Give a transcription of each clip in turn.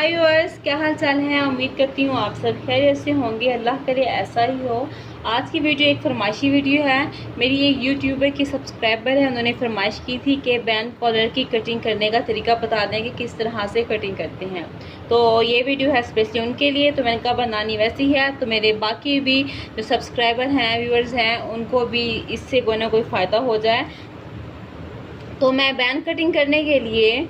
हाय viewers, क्या हाल चाल है। उम्मीद करती हूँ आप सब खैरियत से होंगे। अल्लाह करे ऐसा ही हो। आज की वीडियो एक फरमाइशी वीडियो है। मेरी एक यूट्यूबर की सब्सक्राइबर है, उन्होंने फरमाइश की थी कि बैंड कॉलर की कटिंग करने का तरीका बता दें कि किस तरह से कटिंग करते हैं। तो ये वीडियो है स्पेशली उनके लिए। तो मैंने कहा बनानी वैसी है तो मेरे बाकी भी जो सब्सक्राइबर हैं, व्यूअर्स हैं, उनको भी इससे कोई ना कोई फ़ायदा हो जाए। तो मैं बैंड कटिंग करने के लिए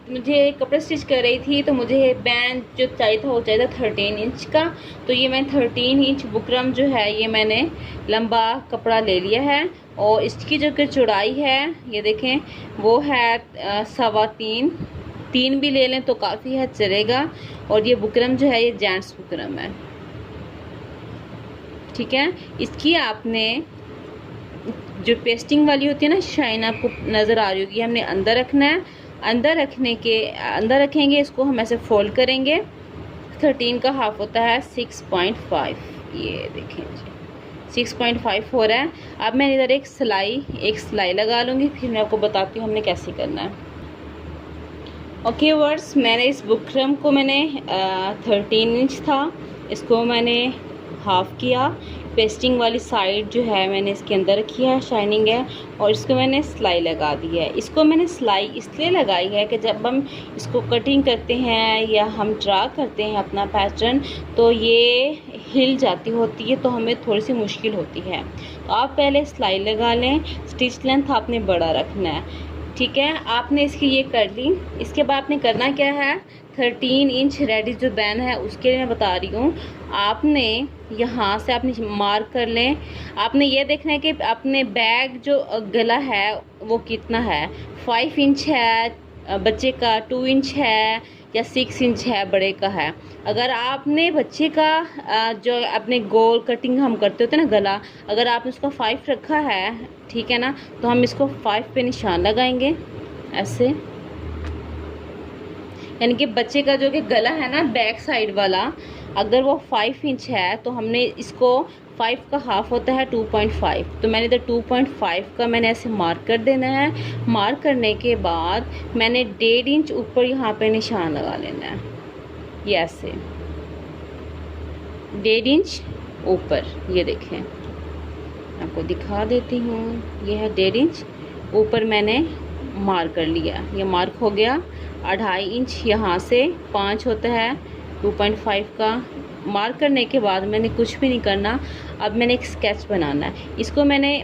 मुझे कपड़ा स्टिच कर रही थी, तो मुझे बैंड जो चाहिए था वो चाहिए था 13 इंच का। तो ये मैं 13 इंच बुकरम जो है ये मैंने लंबा कपड़ा ले लिया है। और इसकी जो कि चौड़ाई है ये देखें वो है 3.25। 3 भी ले लें तो काफ़ी है, चलेगा। और ये बुकरम जो है ये जेंट्स बुकरम है, ठीक है। इसकी आपने जो पेस्टिंग वाली होती है ना, शाइन आपको नज़र आ रही होगी, हमने अंदर रखना है। अंदर रखेंगे, इसको हम ऐसे फोल्ड करेंगे। 13 का हाफ होता है 6.5। ये देखें जी 6.5 हो रहा है। अब मैं इधर एक सिलाई लगा लूँगी, फिर मैं आपको बताती हूँ हमने कैसे करना है। ओके वर्स, मैंने इस बुकरम को 13 इंच था, इसको मैंने हाफ किया। पेस्टिंग वाली साइड जो है मैंने इसके अंदर रखी है, शाइनिंग है, और इसको मैंने सिलाई लगा दी है। इसको मैंने सिलाई इसलिए लगाई है कि जब हम इसको कटिंग करते हैं या हम ड्रा करते हैं अपना पैटर्न, तो ये हिल जाती होती है, तो हमें थोड़ी सी मुश्किल होती है। तो आप पहले सिलाई लगा लें। स्टिच लेंथ आपने बड़ा रखना है, ठीक है। आपने इसकी ये कर ली। इसके बाद आपने करना क्या है, 13 इंच रेडी जो बैन है उसके लिए मैं बता रही हूँ। आपने यहाँ से आपने मार्क कर लें। आपने ये देखना है कि अपने बैग जो गला है वो कितना है। 5 इंच है बच्चे का, 2 इंच है, या 6 इंच है बड़े का है। अगर आपने बच्चे का जो अपने गोल कटिंग हम करते होते हैं ना गला, अगर आपने उसका 5 रखा है, ठीक है ना, तो हम इसको 5 पे निशान लगाएंगे ऐसे। यानी कि बच्चे का जो कि गला है ना बैक साइड वाला, अगर वो 5 इंच है तो हमने इसको 5 का हाफ होता है 2.5। तो मैंने इधर 2.5 का मैंने ऐसे मार्क कर देना है। मार्क करने के बाद मैंने 1.5 इंच ऊपर यहाँ पे निशान लगा लेना है, ये ऐसे 1.5 इंच ऊपर। ये देखें, आपको दिखा देती हूँ, ये है 1.5 इंच ऊपर मैंने मार्क कर लिया। ये मार्क हो गया। 2.5 इंच यहाँ से 5 होता है 2.5 का। मार्क करने के बाद मैंने कुछ भी नहीं करना। अब मैंने एक स्केच बनाना है। इसको मैंने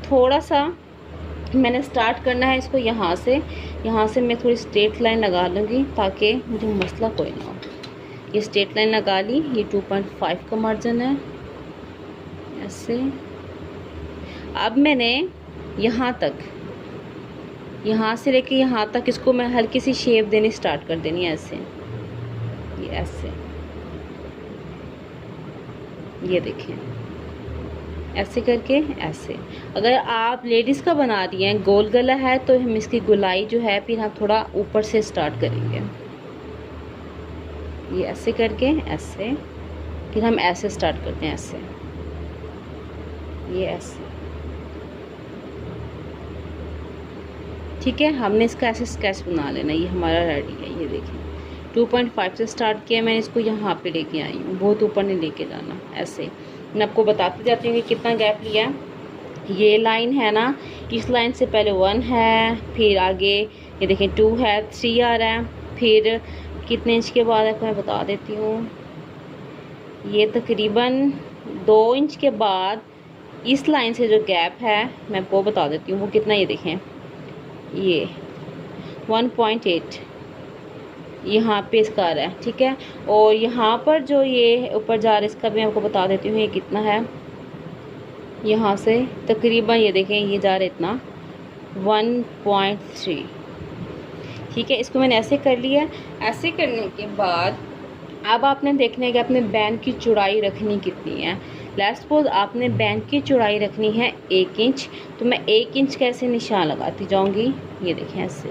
थोड़ा सा स्टार्ट करना है इसको यहाँ से मैं थोड़ी स्ट्रेट लाइन लगा लूँगी ताकि मुझे मसला कोई ना हो। ये स्ट्रेट लाइन लगा ली। ये 2.5 का मार्जिन है ऐसे। अब मैंने यहाँ से लेके यहाँ तक इसको मैं हल्की सी शेप देनी स्टार्ट कर देनी है ऐसे। ये ऐसे, ये देखें ऐसे करके ऐसे। अगर आप लेडीज़ का बना रही हैं, गोल गला है, तो हम इसकी गुलाई जो है फिर हम थोड़ा ऊपर से स्टार्ट करेंगे। ये ऐसे करके ऐसे, फिर हम ऐसे स्टार्ट करते हैं ऐसे। ये ऐसे, ठीक है। हमने इसका ऐसे स्केच बना लेना। ये हमारा रेडी है। ये देखिए 2.5 से स्टार्ट किया मैंने, इसको यहाँ पे लेके आई हूँ, बहुत ऊपर नहीं लेके जाना ऐसे। मैं आपको बताती जाती हूँ कि कितना गैप लिया। ये लाइन है ना, इस लाइन से पहले 1 है, फिर आगे ये देखें 2 है, 3 आ रहा है, फिर कितने इंच के बाद आपको मैं बता देती हूँ। ये तकरीबन 2 इंच के बाद इस लाइन से जो गैप है मैं आपको बता देती हूँ वो कितना। ये देखें ये 1.8 यहाँ पे इसका आ रहा है, ठीक है। और यहाँ पर जो ये ऊपर जा रहा है इसका भी मैं आपको बता देती हूँ ये कितना है। यहाँ से तकरीबन ये देखें ये जा रहा है इतना 1.3, ठीक है। इसको मैंने ऐसे कर लिया। ऐसे करने के बाद अब आपने देखना है कि अपने बैंड की चौड़ाई रखनी कितनी है। लेट्स सपोज आपने बैंड की चौड़ाई रखनी है 1 इंच, तो मैं 1 इंच का ऐसे निशान लगाती जाऊंगी। ये देखें ऐसे,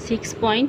6.5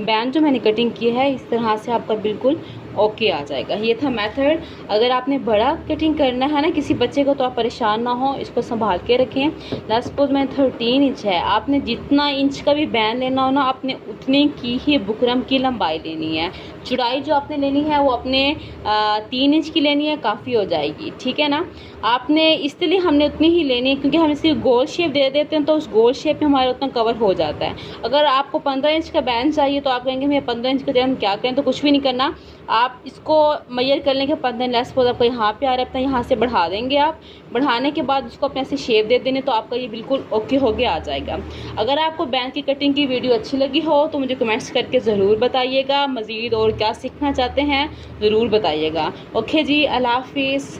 बैंड जो मैंने कटिंग की है इस तरह से आपका बिल्कुल ओके आ जाएगा। ये था मेथड। अगर आपने बड़ा कटिंग करना है ना किसी बच्चे को तो आप परेशान ना हो, इसको संभाल के रखें। लेट्स सपोज मैं 13 इंच है, आपने जितना इंच का भी बैंड लेना हो ना आपने उतने की ही बुकरम की लंबाई लेनी है। चौड़ाई जो आपने लेनी है वो अपने 3 इंच की लेनी है, काफ़ी हो जाएगी, ठीक है ना। आपने इसलिए हमने उतनी ही लेनी है क्योंकि हम इसे गोल शेप दे देते हैं तो उस गोल शेप में हमारा उतना कवर हो जाता है। अगर आपको 15 इंच का बैंड चाहिए तो आप कहेंगे मैं 15 इंच का जगह हम क्या करें, तो कुछ भी नहीं करना, आप इसको मेजर कर लेंगे 15 लेस सपोज आपका यहाँ पे आ रहा है, अपना यहाँ से बढ़ा देंगे। आप बढ़ाने के बाद उसको अपने से शेप दे देने तो आपका ये बिल्कुल ओके हो गया आ जाएगा। अगर आपको बैंड की कटिंग की वीडियो अच्छी लगी हो तो मुझे कमेंट्स करके ज़रूर बताइएगा। मज़ीद और क्या सीखना चाहते हैं ज़रूर बताइएगा। ओके जी, अल्लाह हाफिज़।